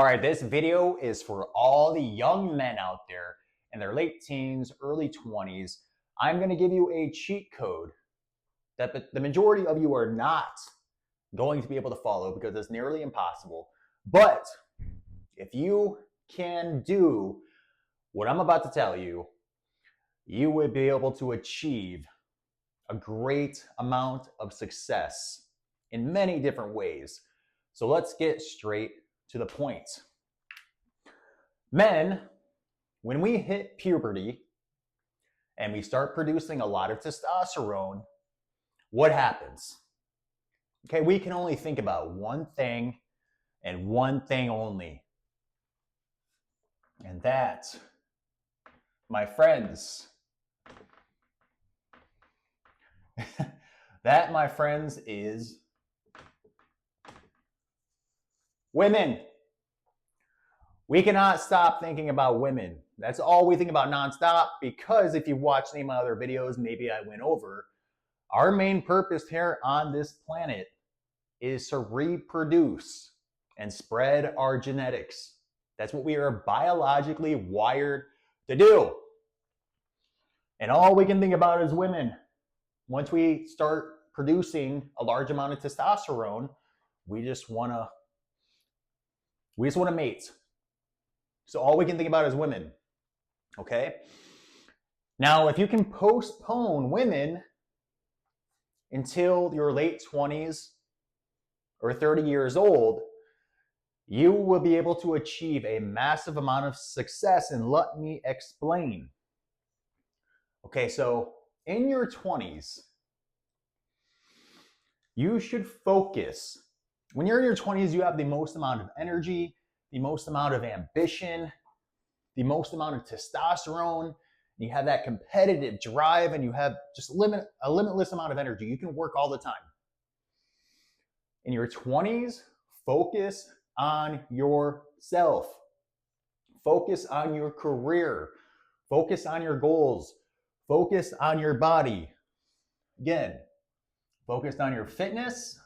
All right, this video is for all the young men out there in their late teens, early 20s. I'm going to give you a cheat code that the majority of you are not going to be able to follow because it's nearly impossible. But if you can do what I'm about to tell you, you would be able to achieve a great amount of success in many different ways. So let's get straight to the point. Men, when we hit puberty and we start producing a lot of testosterone, what happens? Okay, we can only think about one thing and one thing only. And that, my friends, that, my friends, is women. We cannot stop thinking about women. That's all we think about nonstop, because if you watch any of my other videos, maybe I went over, our main purpose here on this planet is to reproduce and spread our genetics. That's what we are biologically wired to do. And all we can think about is women. Once we start producing a large amount of testosterone, we just want to mate. So all we can think about is women. Okay? Now, if you can postpone women until your late 20s or 30 years old, you will be able to achieve a massive amount of success. And let me explain. Okay, so in your 20s, you should focus. When you're in your 20s, you have the most amount of energy, the most amount of ambition, the most amount of testosterone. You have that competitive drive, and you have just a limitless amount of energy. You can work all the time. In your 20s, focus on yourself. Focus on your career. Focus on your goals. Focus on your body. Again, focus on your fitness.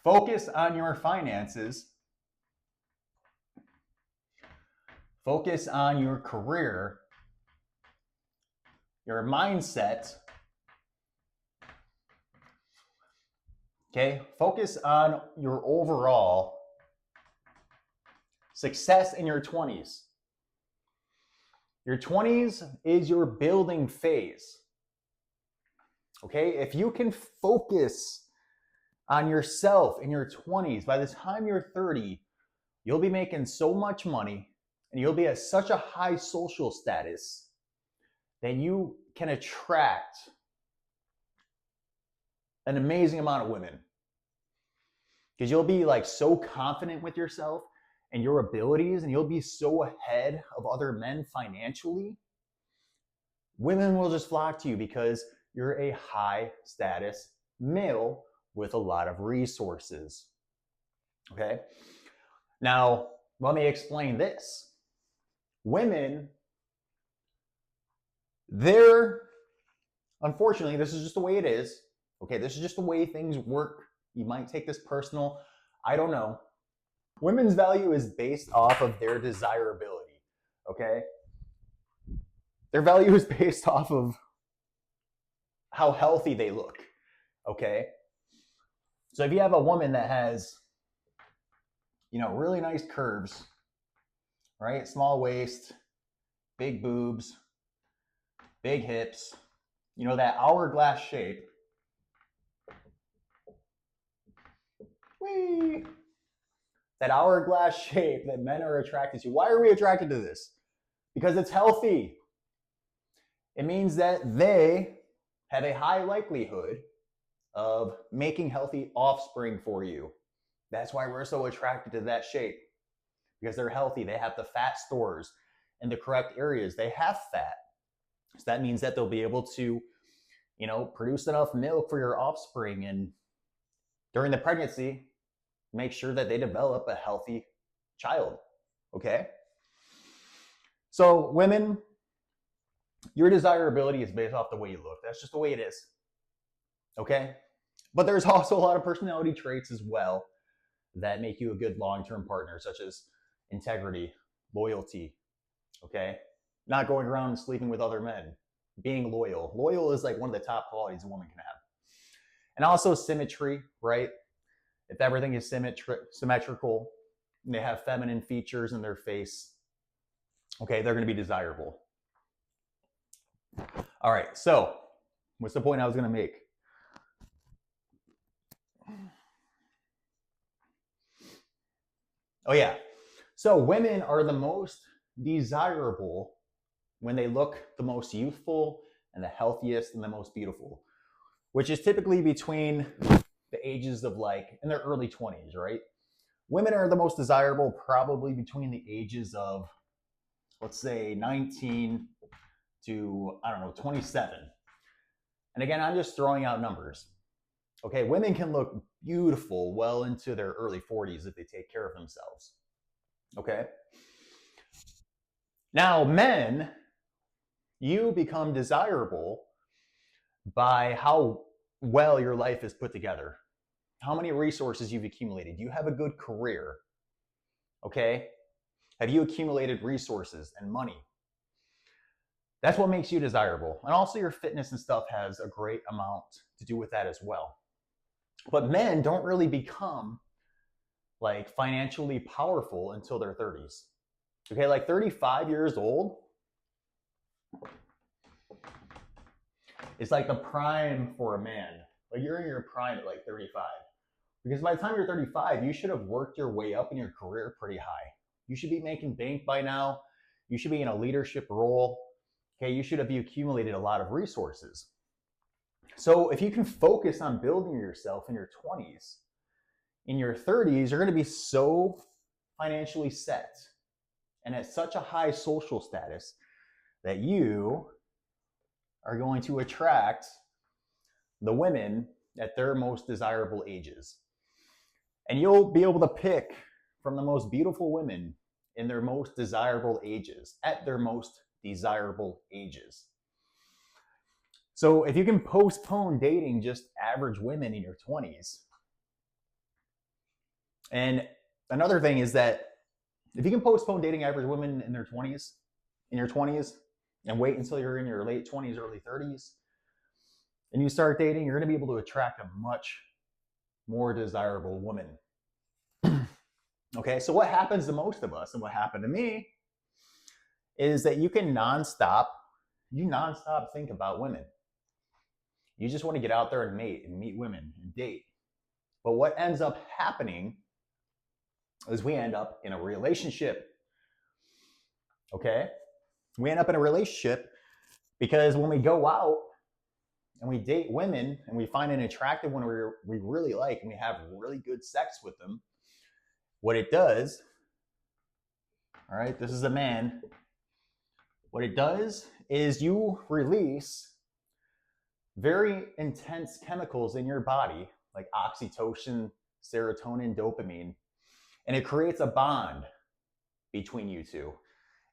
Focus on your finances. Focus on your career, your mindset. Okay, focus on your overall success in your 20s. Your 20s is your building phase. Okay, if you can focus on yourself in your 20s, by the time you're 30, you'll be making so much money, and you'll be at such a high social status that you can attract an amazing amount of women. Because you'll be like so confident with yourself and your abilities, and you'll be so ahead of other men financially. Women will just flock to you because you're a high status male with a lot of resources. Okay? Now, let me explain this. Women, unfortunately, this is just the way it is. Okay, this is just the way things work. You might take this personal. I don't know. Women's value is based off of their desirability. Okay? Their value is based off of how healthy they look. Okay? So if you have a woman that has, really nice curves, right? Small waist, big boobs, big hips, that hourglass shape. Whee! That hourglass shape that men are attracted to. Why are we attracted to this? Because it's healthy. It means that they have a high likelihood of making healthy offspring for you. That's why we're so attracted to that shape. Because they're healthy. They have the fat stores in the correct areas. They have fat. So that means that they'll be able to, produce enough milk for your offspring, and during the pregnancy, make sure that they develop a healthy child. Okay? So women, your desirability is based off the way you look. That's just the way it is. Okay? But there's also a lot of personality traits as well that make you a good long-term partner, such as integrity, loyalty, okay? Not going around and sleeping with other men, being loyal. Loyal is like one of the top qualities a woman can have. And also symmetry, right? If everything is symmetrical, and they have feminine features in their face, okay, they're going to be desirable. All right, so what's the point I was going to make? Oh, yeah. So women are the most desirable when they look the most youthful and the healthiest and the most beautiful, which is typically between the ages of like in their early 20s, right? Women are the most desirable probably between the ages of, let's say, 19 to, I don't know, 27. And again, I'm just throwing out numbers. Okay, women can look beautiful well into their early 40s if they take care of themselves. Okay? Now, men, you become desirable by how well your life is put together, how many resources you've accumulated. Do you have a good career? Okay? Have you accumulated resources and money? That's what makes you desirable. And also your fitness and stuff has a great amount to do with that as well. But men don't really become like financially powerful until their 30s. Okay, like 35 years old is like the prime for a man. Like you're in your prime at like 35. Because by the time you're 35, you should have worked your way up in your career pretty high. You should be making bank by now. You should be in a leadership role. Okay, you should have accumulated a lot of resources. So if you can focus on building yourself in your 20s, in your 30s, you're going to be so financially set and at such a high social status that you are going to attract the women at their most desirable ages. And you'll be able to pick from the most beautiful women in their most desirable ages, at their most desirable ages. So if you can postpone dating just average women in your 20s, and another thing is that if you can postpone dating average women in their 20s, and wait until you're in your late 20s, early 30s, and you start dating, you're going to be able to attract a much more desirable woman. Okay, so what happens to most of us, and what happened to me, is that you nonstop think about women. You just want to get out there and mate and meet women and date. But what ends up happening is we end up in a relationship. Okay? We end up in a relationship because when we go out and we date women and we find an attractive one we really like and we have really good sex with them, what it does, all right, this is a man, what it does is you release very intense chemicals in your body, like oxytocin, serotonin, dopamine, and it creates a bond between you two.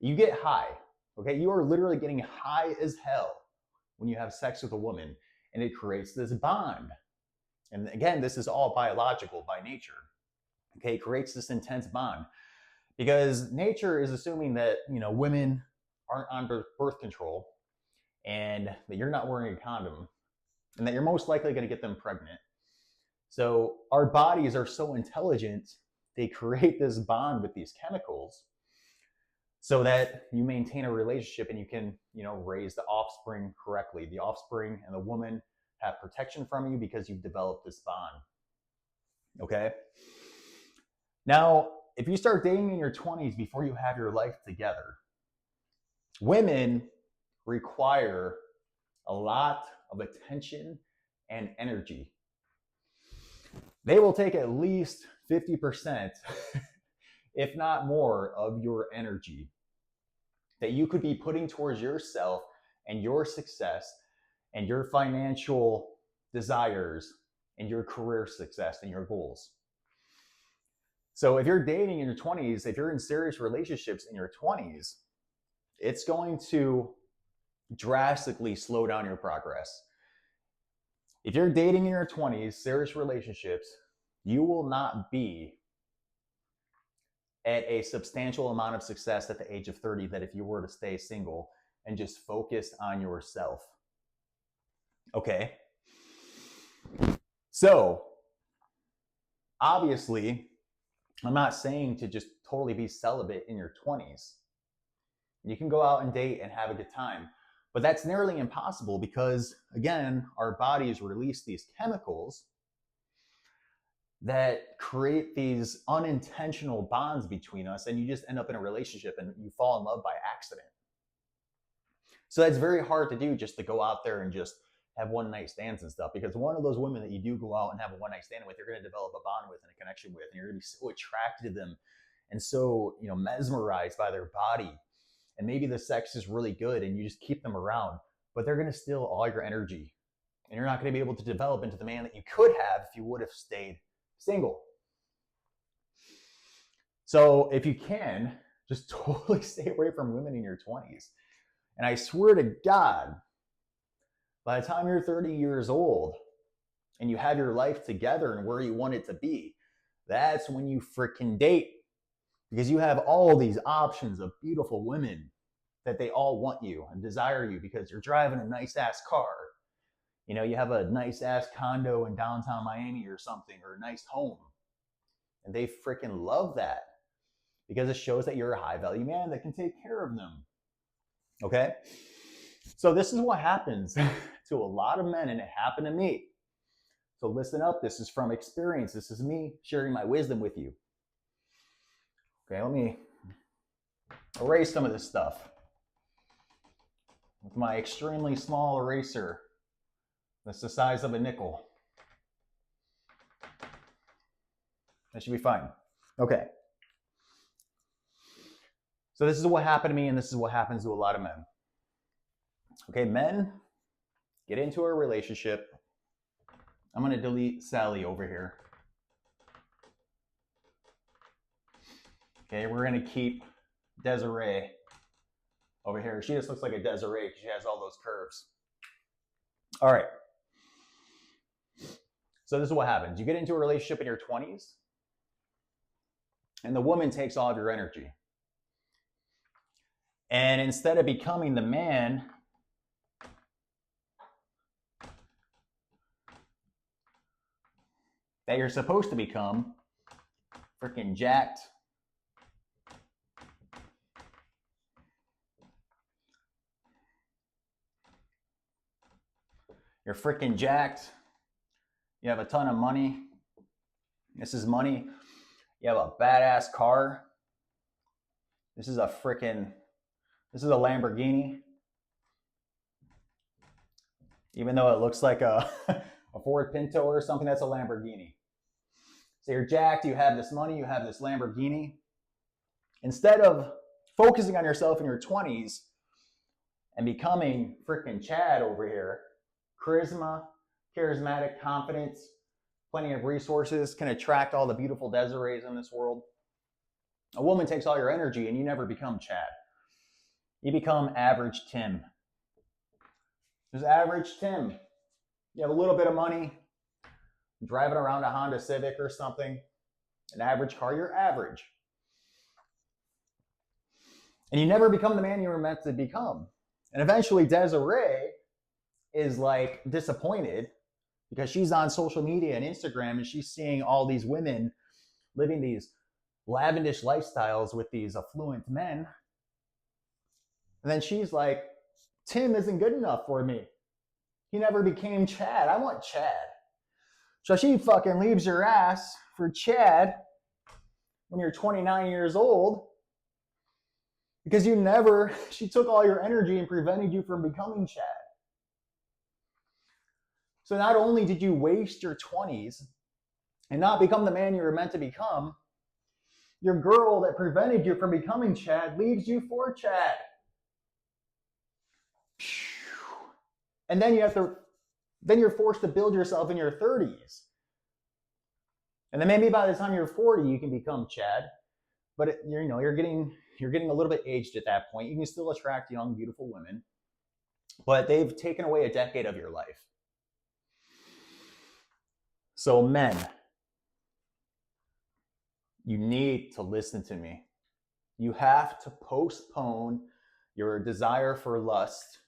You get high, okay? You are literally getting high as hell when you have sex with a woman, and it creates this bond. And again, this is all biological by nature, okay? It creates this intense bond because nature is assuming that, women aren't on birth control and that you're not wearing a condom and that you're most likely going to get them pregnant. So our bodies are so intelligent, they create this bond with these chemicals so that you maintain a relationship and you can, raise the offspring correctly. The offspring and the woman have protection from you because you've developed this bond. Okay? Now, if you start dating in your 20s before you have your life together, women require a lot of attention and energy. They will take at least 50%, if not more, of your energy that you could be putting towards yourself and your success and your financial desires and your career success and your goals. So if you're dating in your 20s, if you're in serious relationships in your 20s, it's going to drastically slow down your progress. If you're dating in your 20s, serious relationships, you will not be at a substantial amount of success at the age of 30 that if you were to stay single and just focus on yourself. Okay. So, obviously, I'm not saying to just totally be celibate in your 20s. You can go out and date and have a good time. But that's nearly impossible because, again, our bodies release these chemicals that create these unintentional bonds between us, and you just end up in a relationship and you fall in love by accident. So that's very hard to do, just to go out there and just have one night stands and stuff, because one of those women that you do go out and have a one night stand with, you're going to develop a bond with and a connection with, and you're going to be so attracted to them and so, mesmerized by their body. And maybe the sex is really good and you just keep them around, but they're going to steal all your energy. And you're not going to be able to develop into the man that you could have if you would have stayed single. So if you can, just totally stay away from women in your 20s. And I swear to God, by the time you're 30 years old and you have your life together and where you want it to be, that's when you freaking date. Because you have all these options of beautiful women that they all want you and desire you because you're driving a nice ass car. You have a nice ass condo in downtown Miami or something, or a nice home. And they freaking love that because it shows that you're a high value man that can take care of them. Okay? So this is what happens to a lot of men, and it happened to me. So listen up. This is from experience. This is me sharing my wisdom with you. Okay, let me erase some of this stuff with my extremely small eraser. That's the size of a nickel. That should be fine. Okay. So this is what happened to me, and this is what happens to a lot of men. Okay, men, get into a relationship. I'm going to delete Sally over here. Okay, we're going to keep Desiree over here. She just looks like a Desiree because she has all those curves. All right. So this is what happens. You get into a relationship in your 20s, and the woman takes all of your energy. And instead of becoming the man that you're supposed to become, freaking jacked, you're freaking jacked, you have a ton of money, this is money, you have a badass car, this is a Lamborghini, even though it looks like a Ford Pinto or something, that's a Lamborghini. So you're jacked, you have this money, you have this Lamborghini. Instead of focusing on yourself in your 20s and becoming freaking Chad over here, charisma, charismatic, confidence, plenty of resources, can attract all the beautiful Desirees in this world. A woman takes all your energy and you never become Chad. You become average Tim. Just average Tim. You have a little bit of money, driving around a Honda Civic or something, an average car, you're average. And you never become the man you were meant to become. And eventually Desiree is like disappointed because she's on social media and Instagram and she's seeing all these women living these lavish lifestyles with these affluent men. And then she's like, Tim isn't good enough for me. He never became Chad. I want Chad. So she fucking leaves your ass for Chad when you're 29 years old because she took all your energy and prevented you from becoming Chad. So not only did you waste your 20s and not become the man you were meant to become, your girl that prevented you from becoming Chad leaves you for Chad. And then you're forced to build yourself in your 30s. And then maybe by the time you're 40, you can become Chad. But you're getting a little bit aged at that point. You can still attract young, beautiful women, but they've taken away a decade of your life. So men, You need to listen to me. You have to postpone your desire for lust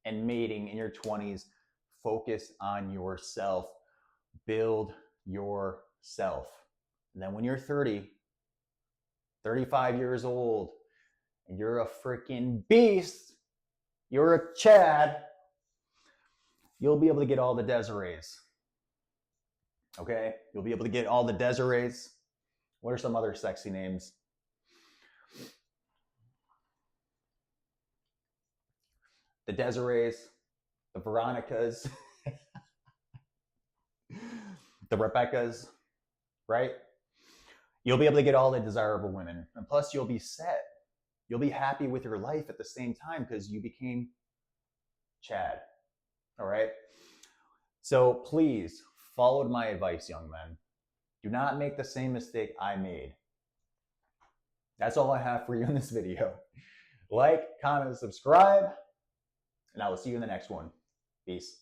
and mating in your 20s. Focus on yourself. Build yourself. And then when you're 30, 35 years old, and you're a freaking beast, you're a Chad, you'll be able to get all the Desirees. Okay? You'll be able to get all the Desirees. What are some other sexy names? The Desirees, the Veronicas, the Rebeccas, right? You'll be able to get all the desirable women. And plus, you'll be set. You'll be happy with your life at the same time because you became Chad. All right? So please follow my advice, young men. Do not make the same mistake I made. That's all I have for you in this video. Like, comment, subscribe, and I will see you in the next one. Peace.